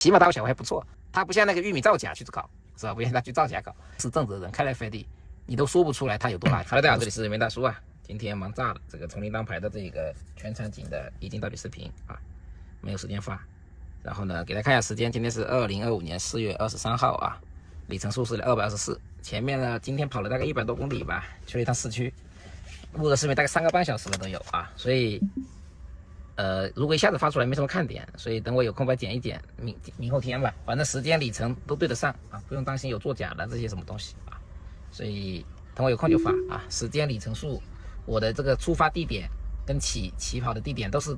起码大小还不错，它不像那个玉米造假去搞，是吧？不像他去造假搞，是正直的人开来飞的，你都说不出来它有多垃圾。Hello，大家好，这里是人民大叔啊。今天忙炸了，这个从林当牌的这个全场景的一镜到底视频啊，没有时间发。然后呢，给大家看一下时间，今天是2025年4月23号啊，里程数是224。前面呢，今天跑了大概100多公里吧，去了一趟市区，录的视频大概3个半小时了都有啊，所以。如果一下子发出来没什么看点，所以等我有空把剪一剪，明后天吧，反正时间里程都对得上啊，不用担心有作假的这些什么东西啊，所以等我有空就发啊，时间里程数，我的这个出发地点跟起跑的地点都是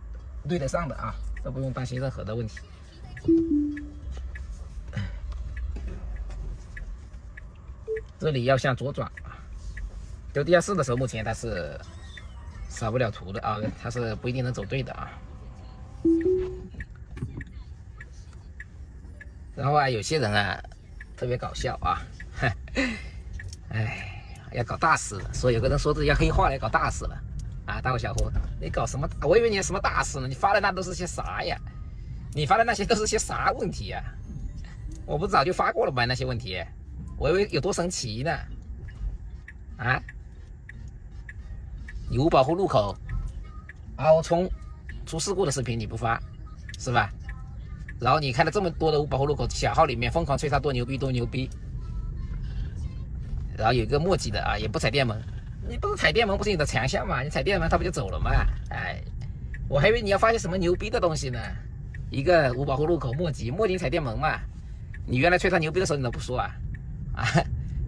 对得上的啊，都不用担心任何的问题。这里要向左转啊，丢地下室的时候，目前它是扫不了图的啊，它是不一定能走对的啊。然后啊，有些人啊特别搞笑啊，哎，要搞大事了。说有个人说自己要黑化了，要搞大事了啊！大伙小伙，你搞什么？我以为你有什么大事呢？你发的那都是些啥呀？你发的那些都是些啥问题呀？我不早就发过了吗？那些问题，我以为有多神奇呢？啊？你无保护路口凹冲出事故的视频你不发是吧？然后你看了这么多的无保护路口小号里面疯狂吹他多牛逼多牛逼，然后有一个墨迹的啊，也不踩电门，你不是踩电门不是你的强项嘛？你踩电门他不就走了嘛？哎，我还以为你要发现什么牛逼的东西呢。一个无保护路口墨迹踩电门嘛？你原来吹他牛逼的时候你都不说啊？啊，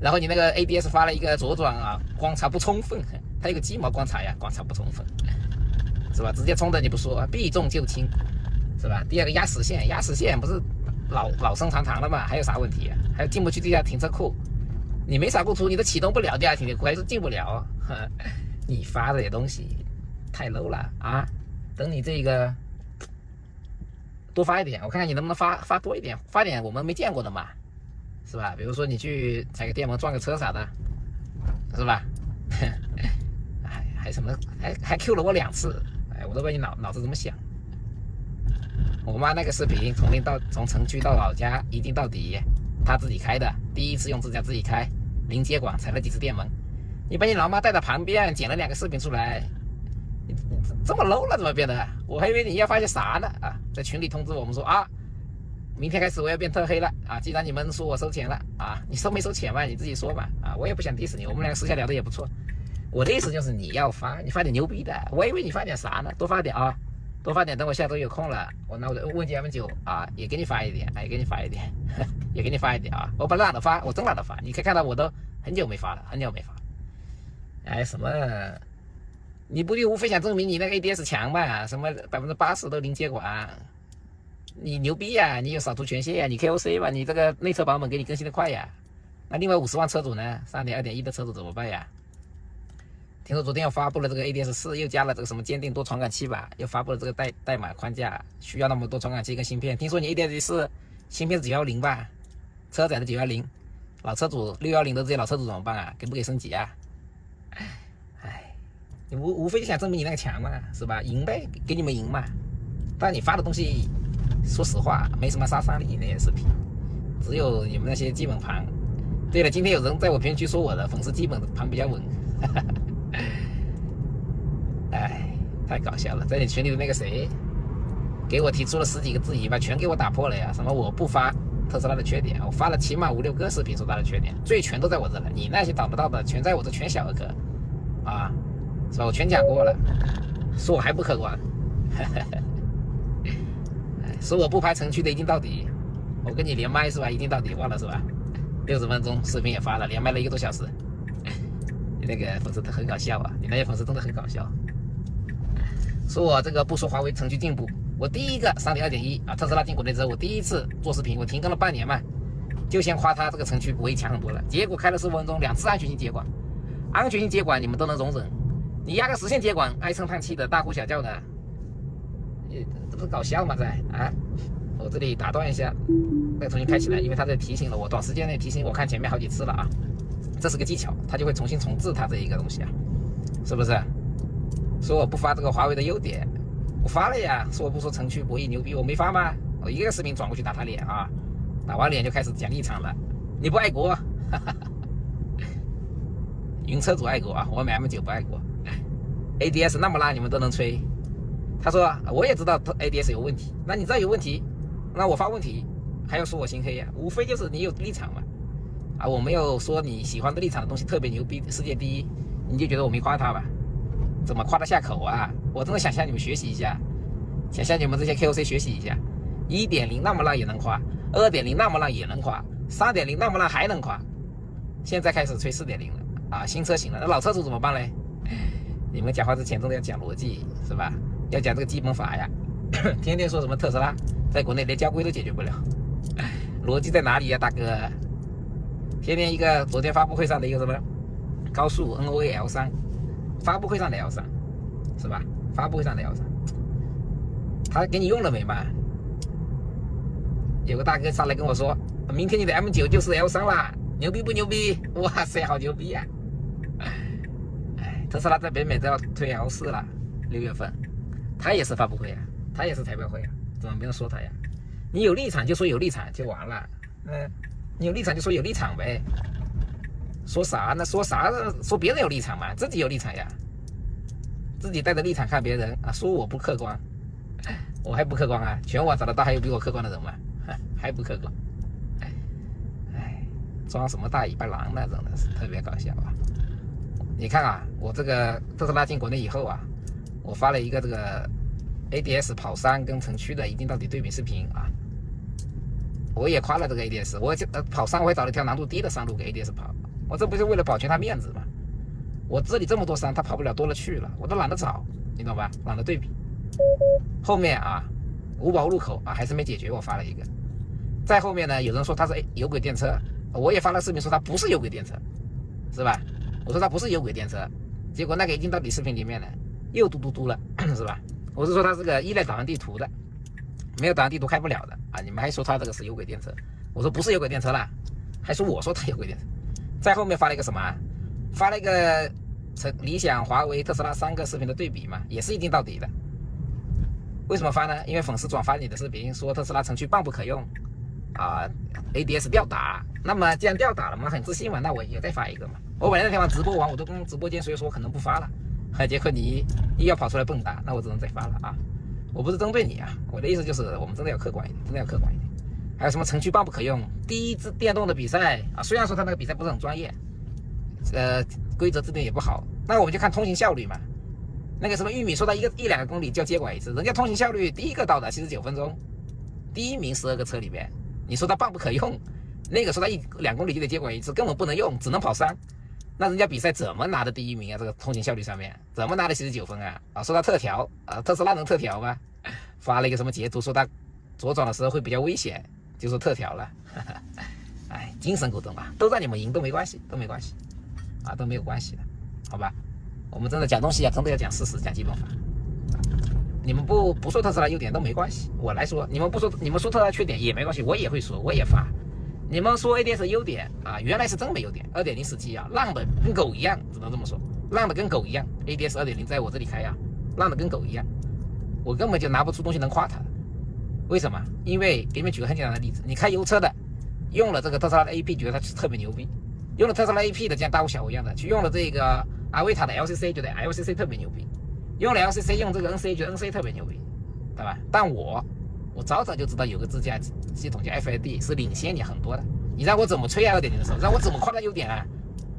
然后你那个 ABS 发了一个左转啊，观察不充分。它有个鸡毛观察呀，观察不充分，是吧？直接冲的你不说，避重就轻，是吧？第二个压实线不是老生常谈了嘛？还有啥问题啊？还有进不去地下停车库，你没啥不出，你都启动不了地下停车库，还是进不了。你发的这东西太 low 了啊！等你这个多发一点，我看看你能不能发多一点，发点我们没见过的嘛，是吧？比如说你去踩个电门撞个车啥的，是吧？还什么还 Q 了我2次，哎，我都不知道你脑子怎么想。我妈那个视频从城区到老家一镜到底，她自己开的，第一次用自驾自己开，零接管踩了几次电门。你把你老妈带到旁边剪了2个视频出来，你这么 low 了怎么变得？我还以为你要发些啥呢啊！在群里通知我们说啊，明天开始我要变特黑了啊！既然你们说我收钱了啊，你收没收钱嘛？你自己说嘛啊！我也不想 diss 你，我们2个私下聊的也不错。我的意思就是你要发，你发点牛逼的，我以为你发点啥呢？多发点啊，多发点。等我下周有空了，我问姐们酒啊，也给你发一点，也给你发一点，也给你发一点啊。我本来懒得发，我真懒得发。你可以看到我都很久没发了，很久没发。哎，什么？你不就无非想证明你那个 ADS 强嘛？什么80%都零接管，你牛逼呀！你有扫图权限呀，你 KOC 吧，你这个内测版本给你更新的快呀。那另外50万车主呢？3.2.1的车主怎么办呀？听说昨天又发布了这个 ADS4，又加了这个什么坚定多传感器吧，又发布了这个代码框架，需要那么多传感器跟芯片。听说你 ADS4 芯片是910吧？车载的910，老车主610的这些老车主怎么办啊？给不给升级啊？哎，你无非就想证明你那个强嘛，是吧？赢呗，给你们赢嘛。但你发的东西，说实话没什么杀伤力，那些视频，只有你们那些基本盘。对了，今天有人在我评论区说我的粉丝基本盘比较稳。哎，太搞笑了！在你群里的那个谁，给我提出了10几个质疑吧，全给我打破了呀！什么我不发特斯拉的缺点，我发了起码5、6个视频说它的缺点，最全都在我这了。你那些找不到的，全在我这，全小儿科啊，是吧？我全讲过了，说我还不客观，说我不拍城区的一镜到底，我跟你连麦是吧？一镜到底忘了是吧？60分钟视频也发了，连麦了1个多小时。那个粉丝很搞笑啊，你那些粉丝真的很搞笑。说我这个不说华为程序进步，我第一个3.2.1啊，特斯拉进国内之后，我第一次做视频，我停更了半年嘛，就先夸他这个程序比强很多了。结果开了15分钟，2次安全性接管，安全性接管你们都能容忍，你压个实线接管，唉声叹气的大呼小叫的，这不是搞笑吗？在啊，我这里打断一下，再重新开起来，因为他在提醒了我，短时间内提醒我看前面好几次了啊。这是个技巧，他就会重新重置它这一个东西啊，是不是？说我不发这个华为的优点，我发了呀。说我不说程序博弈牛逼，我没发吗？我一个视频转过去打他脸啊，打完脸就开始讲立场了，你不爱国，云车主爱国啊，我们 M9 不爱国 ，ADS 那么烂你们都能吹。他说我也知道 ADS 有问题，那你知道有问题，那我发问题还要说我心黑呀？无非就是你有立场嘛，啊，我没有说你喜欢的立场的东西特别牛逼，世界第一，你就觉得我没夸他吧？怎么夸得下口啊？我真的想向你们学习一下，想向你们这些 KOC 学习一下。1.0 那么烂也能夸， 2.0 那么烂也能夸， 3.0 那么烂还能夸，现在开始吹 4.0 了啊！新车型了，那老车主怎么办嘞？你们讲话之前真的要讲逻辑是吧？要讲这个基本法呀。天天说什么特斯拉在国内连交规都解决不了，逻辑在哪里呀，大哥？天天一个昨天发布会上的一个什么高速 NOA-L3， 发布会上的 L3是吧？发布会上的 L3， 他给你用了没嘛？有个大哥上来跟我说，明天你的 M9 就是 L3 啦，牛逼不牛逼？哇塞，好牛逼呀！哎，特斯拉在北美都要推 L4 了，6月份，他也是发布会啊，他也是财报会啊，怎么没人说他呀？你有立场就说有立场就完了，你有立场就说有立场呗，说啥呢？说啥？说别人有立场嘛，自己有立场呀，自己带着立场看别人啊，说我不客观，我还不客观啊？全网找得到还有比我客观的人吗？还不客观，哎，装什么大尾巴狼呢？真的是特别搞笑啊！你看啊，我这个特斯拉进国内以后啊，我发了一个这个 ADS 跑山跟城区的一镜到底对比视频啊，我也夸了这个 ADS， 我跑山我会找了一条难度低的山路给 ADS 跑，我这不是为了保全他面子吗？我这里这么多山，他跑不了多了去了，我都懒得找，你懂吧？懒得对比。后面啊，五保路口啊还是没解决，我发了一个。再后面呢，有人说它是有轨电车，我也发了视频说它不是有轨电车，是吧？我说它不是有轨电车，结果那个一镜到底视频里面呢又嘟嘟嘟了，是吧？我是说它是个依赖导航地图的，没有导航地图开不了的啊！你们还说它这个是有轨电车，我说不是有轨电车啦，还说我说它有轨电车。再后面发了一个什么？发了一个理想、华为、特斯拉3个视频的对比嘛，也是一镜到底的。为什么发呢？因为粉丝转发你的视频说特斯拉城区半不可用。ADS 吊打，那么既然吊打了嘛，很自信嘛，那我也再发一个嘛。我本来那天晚直播完，我都跟直播间，所以说我可能不发了。杰克你要跑出来蹦跶，那我只能再发了啊！我不是针对你啊，我的意思就是我们真的要客观一点，真的要客观一点。还有什么城区半不可用，第一支电动的比赛啊，虽然说他那个比赛不是很专业，规则制定也不好，那我们就看通行效率嘛。那个什么玉米说到一两个公里就要接管一次，人家通行效率第一个到达79分钟，第一名12个车里面。你说他半不可用，那个说他1-2公里就得接管一次，根本不能用，只能跑山。那人家比赛怎么拿的第一名啊？这个通行效率上面怎么拿的79分啊？说他特调啊，特斯拉能特调吗？发了一个什么截图，说他左转的时候会比较危险，就说特调了。哎，精神股东啊，都让你们赢都没关系，都没关系啊，都没有关系的，好吧？我们真的讲东西啊，真的要讲事实，讲基本法。你们不说特斯拉优点都没关系，我来说，你们说特斯拉缺点也没关系，我也会说，我也发。你们说 ADS 优点啊，原来是真没优点， 2.0 时机啊，烂的跟狗一样，只能这么说，烂的跟狗一样。ADS 2.0 在我这里开啊，烂的跟狗一样，我根本就拿不出东西能夸它。为什么？因为给你们举个很简单的例子，你开油车的，用了这个特斯拉的 AP， 觉得它特别牛逼；用了特斯拉 AP 的，像大呼小呼一样的，去用了这个阿维塔的 LCC， 觉得 LCC 特别牛逼。用了 LCC 用这个 NCA 觉得 NCA 特别牛逼，对吧？但我早就知道有个自驾系统叫 FID 是领先你很多的。你让我怎么吹 2.0 的时候，让我怎么夸它优点啊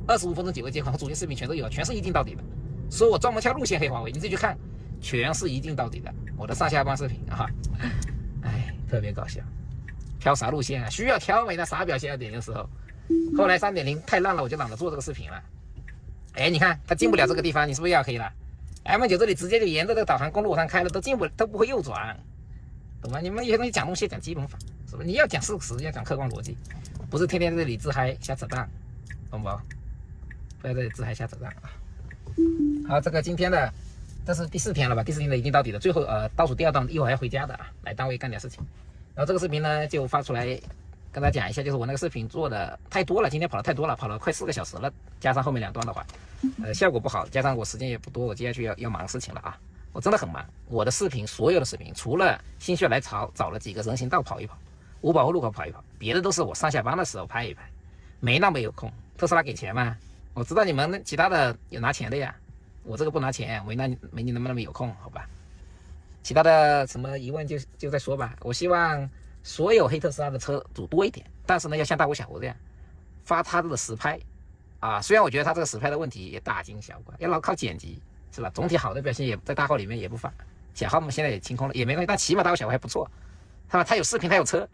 ？25分钟9个接口，主线视频全都有，全是一镜到底的。说我专门挑路线黑华为，你自己去看，全是一镜到底的。我的上下班视频啊，哎，特别搞笑。挑啥路线啊？需要挑没？那啥表现 2.0 的时候，后来 3.0 太烂了，我就懒得做这个视频了。哎，你看它进不了这个地方，你是不是要黑了？M9 这里直接就沿着这个导航公路上开了，都不会右转，懂吗？你们有些东西讲东西讲基本法，是吧？你要讲事实，要讲客观逻辑，不是天天在这里自嗨瞎扯淡，懂不？不要在这里自嗨瞎扯淡啊！好，这个今天的这是第4天了吧？第4天的已经到底了，最后倒数第2档，一会儿要回家的啊，来单位干点事情。然后这个视频呢就发出来，跟大家讲一下，就是我那个视频做的太多了，今天跑的太多了，跑了快4个小时了，加上后面2段的话。效果不好，加上我时间也不多，我接下去要忙事情了啊，我真的很忙，我的视频所有的视频，除了心血来潮找了几个人行道跑一跑，五保户路口跑一跑，别的都是我上下班的时候拍一拍，没那么有空。特斯拉给钱吗？我知道你们其他的有拿钱的呀，我这个不拿钱，没你那么有空，好吧？其他的什么疑问就再说吧。我希望所有黑特斯拉的车主多一点，但是呢，要像大吴小吴这样发他的实拍啊。虽然我觉得他这个实拍的问题也大惊小怪，要老靠剪辑是吧？总体好的表现也在大号里面也不发，小号嘛现在也清空了，也没关系。但起码大吴小吴还不错，他有视频，他有车，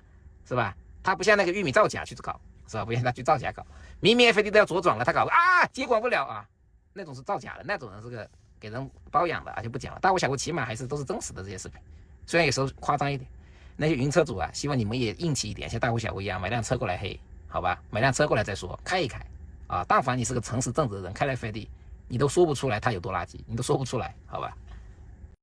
是吧？他不像那个玉米造假去搞，是吧？不像他去造假搞，明明 FD 都要左转了，他搞啊接管不了啊，那种是造假的，那种人是个给人包养的，而且不讲了。大吴小吴起码还是都是真实的这些视频，虽然有时候夸张一点。那些云车主啊，希望你们也硬气一点，像大吴小吴一样买辆车过来黑，好吧？买辆车过来再说，开一开啊。但凡你是个诚实正直的人，开来FD，你都说不出来他有多垃圾，你都说不出来，好吧？